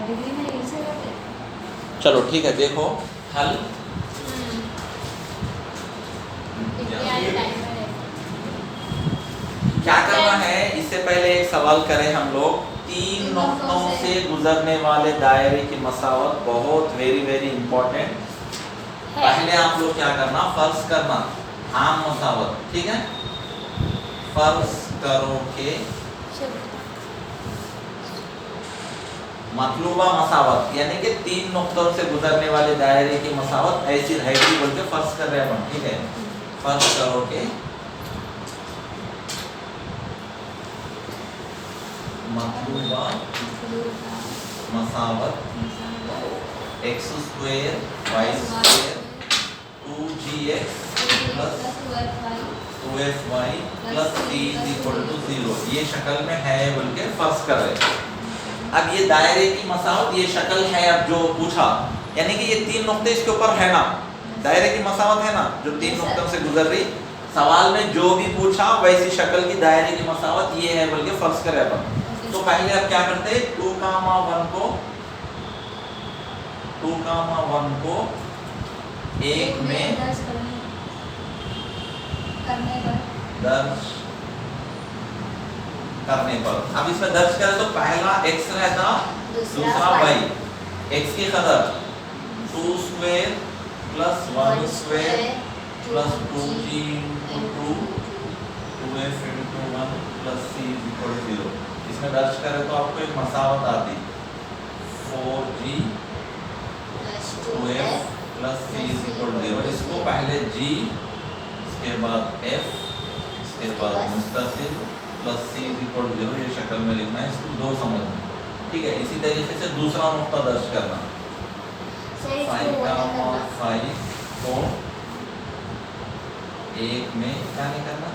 Degree में यही से करते। चलो ठीक है, देखो हल। क्या करना है, इससे पहले एक सवाल करें हम लोग। तीन नुक्तों से गुजरने वाले दायरे की मसावत बहुत वेरी इंपॉर्टेंट। पहले आप लोग क्या करना, फर्ज करना आम मसावत, ठीक है। फर्ज करो के मतलूबा मसावत, यानी कि तीन नुक्तों से गुजरने वाले दायरे की मसावत ऐसी रहेगी बोल के फर्ज कर रहे हैं हम, ठीक है। फर्ज करो के मतलूबा मसावत x square y square 2gx plus 2fy plus c is equal to 0 ये शक्ल में है बोल के फर्ज कर रहे हैं। अब ये दायरे की मसावत ये शक्ल है, अब जो पूछा यानी कि ये तीन नुक्ते इसके ऊपर है ना, दायरे की मसावत है ना, जो तीन नुक्तों से गुजर रही। सवाल में जो भी पूछा वैसी शक्ल की दायरे की मसावत ये है बोल के फर्ज करे अपन। तो पहले अब क्या करते हैं, 2,1 को एक में दर्ज करने पर, अब इसमें दर्ज करें तो पहला x रहता, दूसरा y। x की कदर 2 square plus 1 square plus 2g into 2 2f into 1 plus c is equal to 0। इसमें दर्ज करें तो आपको एक मसावत आती 4g 2f plus c is equal to 0। इसको पहले g, इसके बाद f, इसके बाद मुस्तसिल plus c is equal to 0 ये शक्ल में लिखना है, इसको दो समझना, ठीक है। इसी तरीके से दूसरा नुक्ता दर्ज करना 5,5 को एक में क्या नहीं करना,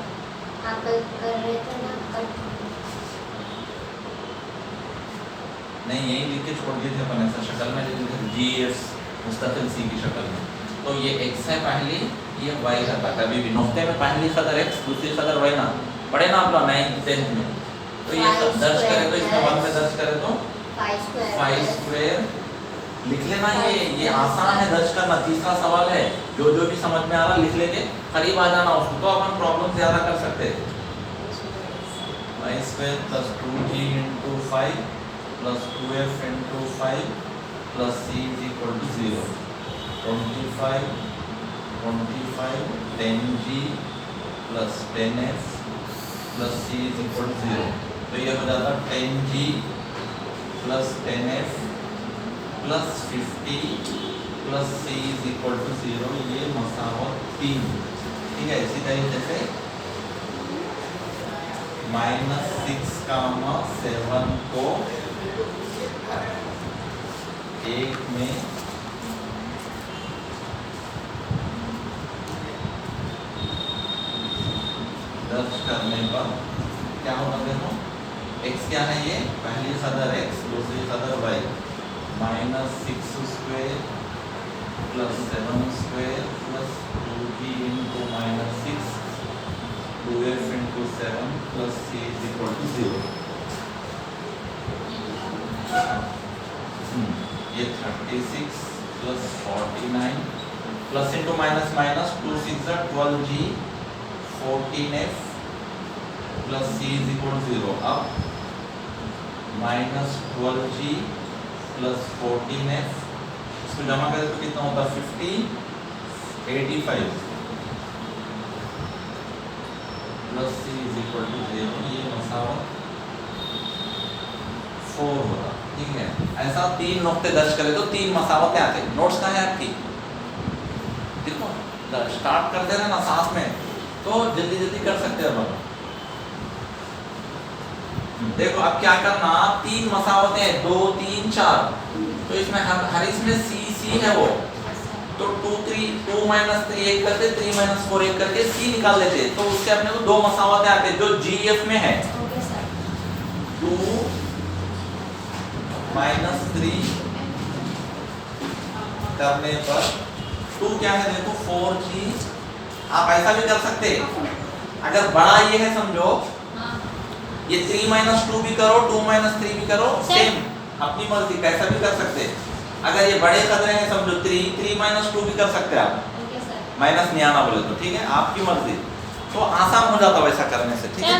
नहीं यही लिख के छोड़ दिए थे अपन, ऐसा शक्ल में लिख दिए थे gf मुस्तकिल c की शक्ल में। तो ये x है पहली, ये y था। कभी भी नुक्ते में पहली सदर x दूसरी सदर y ना पढ़े ना आप लोग 9th 10th में, तो ये सब दर्ज करें तो इसमें 1 में दर्ज करें तो 5 स्क्वायर लिख लेना। ये आसान है दर्ज करना। तीसरा सवाल है, जो भी समझ में आ रहा लिख लेके करीब आ जाना उसको, तो अपन प्रॉब्लम ज्यादा कर सकते हैं। y square plus 2g into 5 plus 2f into 5 plus c is equal to 0। 25 10g plus 10f plus c is equal to 0। तो ये हो जाता 10g plus 10f plus 50 plus c is equal to 0, ये मसावत 3, ठीक है। इसी तरीके से -6,7 को एक में दर्ज करने पर क्या होगा, देखो x क्या है, ये पहली सदर x दूसरी सदर y। -6 square plus 7 square plus 2g into -6 2f into 7 plus c is equal to 0। ये 36 plus 49 plus into minus minus 2 6 12g 14f plus c is equal to 0। अब -12g प्लस 14f इसको जमा करें तो कितना होता है 50 85 plus c is equal to 0, ये मसावत 4 होगा, ठीक है। ऐसा तीन नुक्ते दर्ज करें तो तीन मसावतें आते हैं। नोट्स कहाँ है आपकी, देखो स्टार्ट करते रहे ना साथ में, तो जल्दी कर सकते हैं हम। देखो अब क्या करना, तीन मसावतें 2 3 4, तो इसमें हर इसमें c है वो, तो 2 3 एक करके 3 4 एक करके c निकाल लेते, तो उससे अपने को दो मसावतें आते हैं जो gf में है। 2 -3 करने पर 2 क्या है, देखो 4g। आप ऐसा भी कर सकते, अगर बड़ा ये है समझो, ये 3 - 2 भी करो 2 - 3 भी करो सेम। अपनी मर्जी कैसा भी कर सकते हैं। अगर ये बड़े खतरे हैं समझो 3 माइनस 2 भी कर सकते हैं आप, माइनस नहीं आना बोले तो ठीक है, आपकी मर्जी। तो आसान हो जाता वैसा करने से, ठीक है।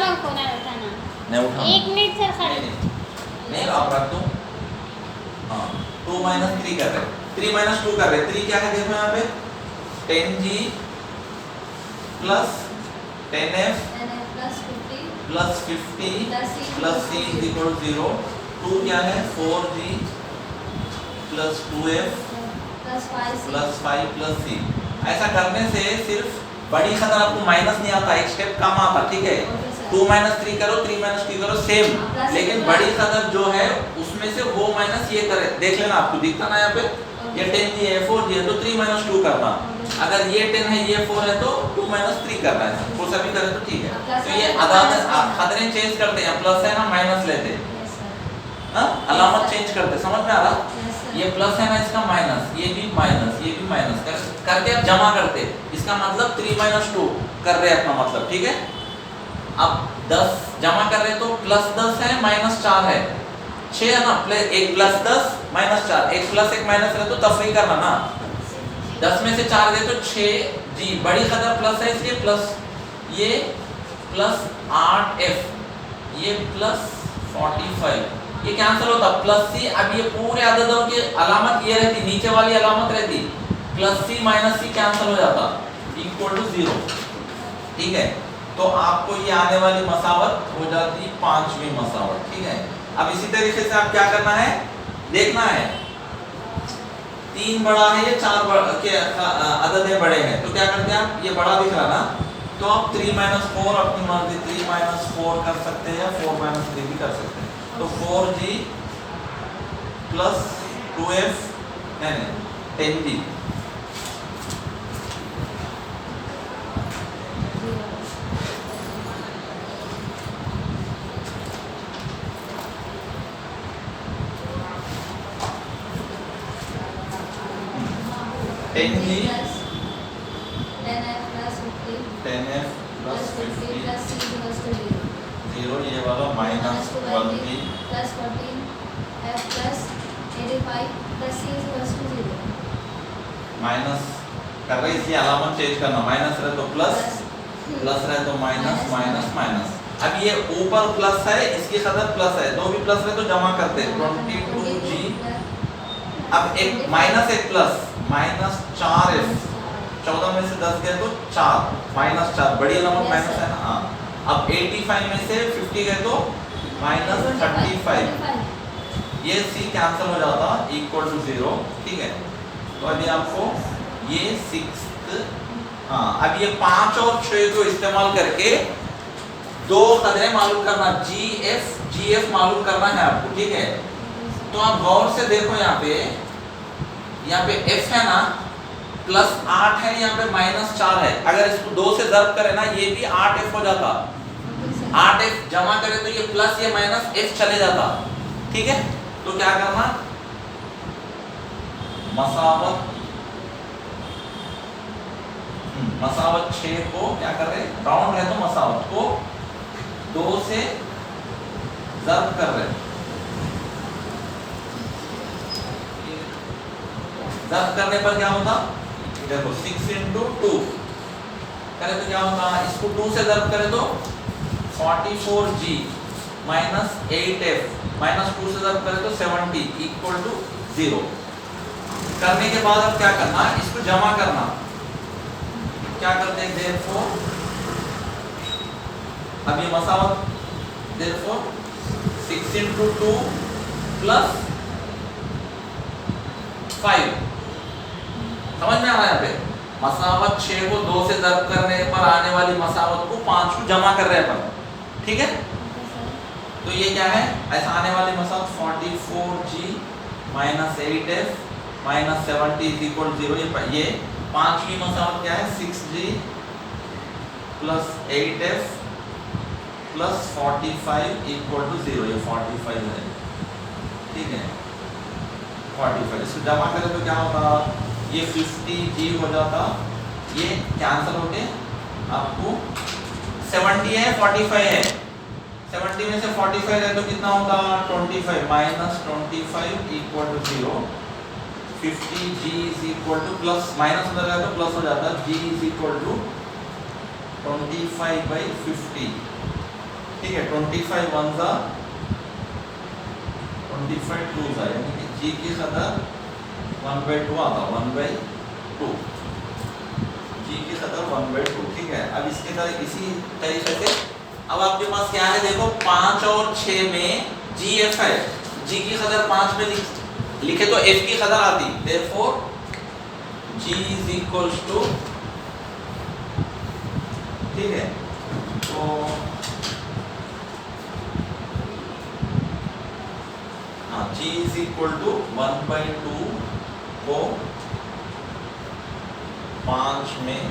नहीं उठा, 1 मिनट सर खाली नहीं आप रख दो। हाँ 2 माइनस 3 कर रहे हैं, 3 माइनस 2 कर रहे हैं। 3 क्या है देखो यहाँ पे 10g plus 10f plus 50 plus c is equal 0। 2 क्या है 4g plus 2f plus 5 plus c। ऐसा करने से सिर्फ बड़ी खतर आपको माइनस नहीं आता, एक स्टेप कम आता, ठीक है। 2 माइनस 3 करो, 3 माइनस 2 करो सेम, लेकिन बड़ी खतर जो है उसमें से वो माइनस ये करे, देख लेना आपको दिखता ना यहाँ पे ये 10g है 4g है तो 3 माइनस 2 करना। अगर ये 10 है ये 4 है तो 2 माइनस 3 करना है, वो सभी करें तो ठीक है। तो ये अदालत खतरे चेंज करते हैं, प्लस है ना माइनस लेते हैं, अलामत चेंज करते, समझ में आ रहा। ये प्लस है ना इसका माइनस, ये भी माइनस, ये भी माइनस करके आप जमा करते, इसका मतलब 3 माइनस 2 कर रहे अपना मतलब, ठीक है। अब 10 जमा कर रहे तो प्लस 10 है माइनस 4 है, 6 है ना, एक प्लस 10 माइनस 4, एक प्लस एक माइनस रहे तो तफरी करना ना। 10 में से 4 गए तो 6 जी, बड़ी खतर प्लस है इसलिए प्लस, ये प्लस 8f, ये प्लस 45, ये कैंसिल होता प्लस सी। अब ये पूरे अददों की अलामत ये रहती, नीचे वाली अलामत रहती, प्लस सी माइनस सी कैंसिल हो जाता, इक्वल टू 0, ठीक है। तो आपको ये आने वाली मसावत हो जाती 5वीं मसावत, ठीक है। अब इसी तरीके से आप क्या करना है देखना है, 3 बड़ा है ये 4 के अदद है बड़े हैं, तो क्या करते हैं आप, ये बड़ा दिख रहा ना तो आप 3 माइनस 4 अपनी मर्जी 3 माइनस 4 कर सकते हैं या 4 माइनस 3 भी कर सकते हैं। तो 4g प्लस 2f नहीं 10g प्लस 50 0, ये वाला minus 1b plus 14 f plus 85 plus c is equal to 0। Minus कर रहे इसलिए अलामत चेंज करना, माइनस रहे तो प्लस, प्लस रहे तो माइनस, माइनस माइनस। अब ये ऊपर प्लस है इसकी खतर प्लस है, दो भी प्लस रहे तो जमा करते 22g। अब एक माइनस एक प्लस, माइनस 4f, 14 में से 10 गए तो 4 माइनस 4, बड़ी अलामत माइनस है ना। हाँ अब 85 में से 50 गए तो माइनस 35, ये c कैंसिल हो जाता इक्वल टू 0, ठीक है। तो अभी आपको ये 6th, हाँ अब ये 5 और 6 को इस्तेमाल करके दो खतरे मालूम करना, gf मालूम करना है आपको, ठीक है। तो आप गौर से देखो यहाँ पे f है ना प्लस 8 है, यहाँ पे माइनस 4 है, अगर इसको 2 से ज़र्ब करें ना ये भी 8f हो जाता, 8f जमा करें तो ये प्लस ये माइनस f चले जाता, ठीक है। तो क्या करना, मसावत 6 को क्या कर रहे, राउंड है तो मसावत को 2 से ज़र्ब कर रहे, ज़र्ब करने पर क्या होता देखो 6 इंटू 2 करें तो क्या होता, इसको 2 से ज़र्ब करें तो 44g माइनस 8f माइनस 2 से ज़र्ब करें तो 70 इक्वल टू 0। करने के बाद अब क्या करना, इसको जमा करना, क्या करते हैं therefore, अब ये मसावत therefore 6 इंटू 2 प्लस 5, समझ में आ रहा है यहाँ पे, मसावत 6 को 2 से ज़र्ब करने पर आने वाली मसावत को 5 को जमा कर रहे हैं अपन, ठीक है। तो ये क्या है, ऐसा आने वाली मसावत 44g minus 8f minus 70 is equal 0। ये 5वीं मसावत क्या है 6g plus 8f plus 45 equal to 0, ये 45 है, ठीक है 45। इसको जमा करें तो क्या होता, ये 50g हो जाता, ये कैंसिल होके आपको 70 है 45 है, 70 में से 45 है तो कितना होगा 25 minus 25 equal to 0। 50 g is equal to plus minus उधर जाए तो प्लस हो जाता है g इज इक्वल टू 25/50। ठीक है 25 वन जा 25 टू जा यानी कि g की कदर 1/2 आता 1/2 g की कदर 1/2। ठीक है अब इसके तरह इसी तरीके से अब आपके पास क्या है देखो 5 और 6 में GF है g की कदर 5 में लिखे तो f की कदर आती therefore g is equals to ठीक है तो हाँ g is equal to 1/2 को 5 में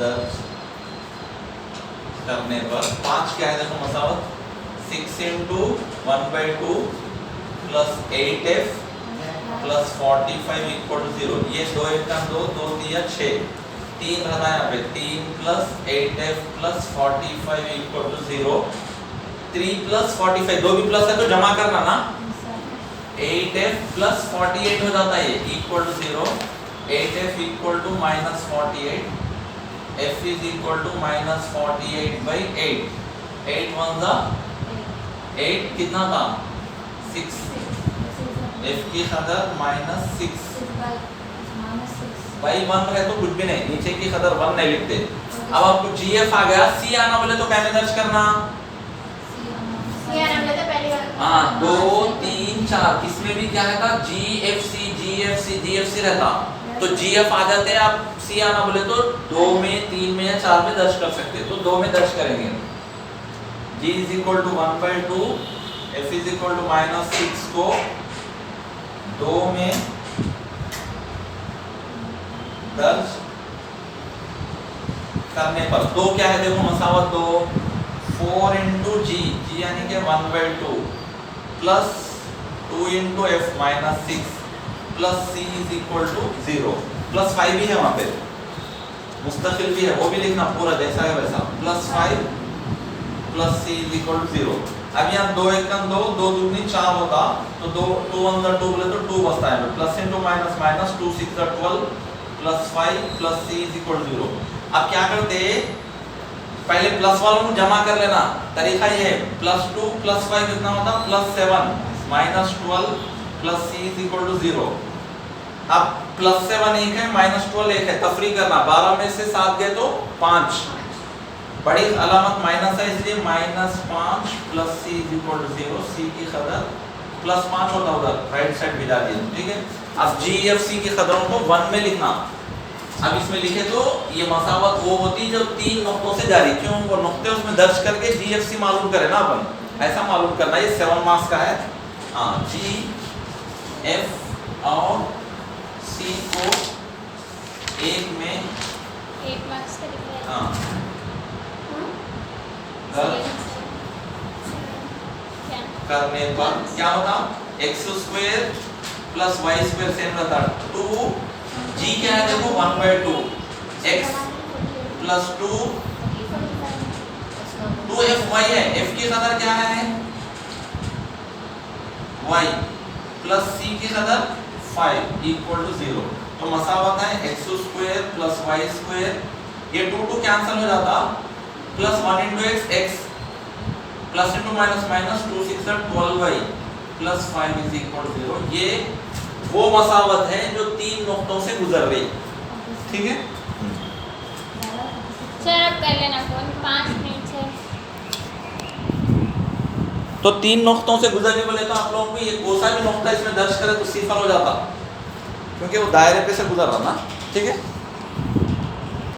दर्ज करने पर 5 क्या है देखो मसावत 6 into 1/2 plus 8f plus 45 equal to 0। ये 2 एक का 2 2 दिया 6 3 रहता है यहाँ पे 3 plus 8f plus 45 equal to 0। 3 plus 45 दो भी प्लस है तो जमा करना ना 8f plus 48 हो जाता है equal to 0। 8f equal to minus 48 f is equal to minus 48/8 8 1 जा 8 कितना था 6 f की कदर minus 6 भाई 1 है तो कुछ भी नहीं नीचे की कदर 1 नहीं लिखते। अब आपको gf आ गया c आना बोले तो क्या में दर्ज करना हाँ 2 3 4 किसमें भी क्या है GFC रहता तो GF आ जाते हैं आप C आना बोले तो 2 में 3 में या 4 में दर्ज कर सकते तो 2 में दर्ज करेंगे G is equal to 1/2 F is equal to minus 6 को 2 में दर्ज करने पर 2 क्या है देखो मसावत 2 4 into G यानी कि 1/2 plus 2 into F minus 6 plus C is equal to 0 plus 5 भी है वहाँ पे मुस्तकिल भी है वो भी लिखना पूरा जैसा है वैसा plus 5 plus C is equal to 0। अब यहाँ 2 1 का 2 2 दूनी 4 होता तो 2 2 1 जा 2 बोले तो 2 बचता है plus into minus minus 2 6 जा 12 plus 5 plus C is equal to 0। अब क्या करते पहले प्लस वालों को जमा कर लेना तरीका ये है +2 + 5 कितना होता +7 -12 plus C is equal to 0। अब +7 एक है -12 एक है तफरी करना 12 में से 7 गए तो 5 बड़ी अलामत माइनस है इसलिए -5 plus C is equal to 0। C की कदर +5 होता उधर राइट साइड भिजा दिया ठीक है। अब GFC की कदरों को 1 में लिखना अब इसमें लिखे तो ये मसावत वो होती जो 3 नुक्तों से जारी क्यों वो नुक्ते उसमें दर्ज करके GFC मालूम करे ना अपन ऐसा मालूम करना ये 7 मार्क्स का है। हाँ G F और C को एक में 8 मार्क्स का लिखा है हाँ दर्ज करने पर क्या होता x² + y² सेम रहता 2 G क्या है देखो 1/2 x + 2 2FY है F की कदर क्या है y + C की कदर 5 = 0। तो मसावत है x² + y² ये 2 कैंसिल हो जाता +1 × x x + into minus 2 6 12y + 5 = 0। ये वो मसावत है जो 3 नुक्तों से गुजर रही ठीक है। सर अब कर लेना फोन 5 मिनट है तो 3 नुक्तों से गुजरने बोले तो आप लोगों को ये कोसा भी नुक्ता इसमें दर्ज करे तो 0 हो जाता क्योंकि वो दायरे पे से गुजर रहा ना ठीक है।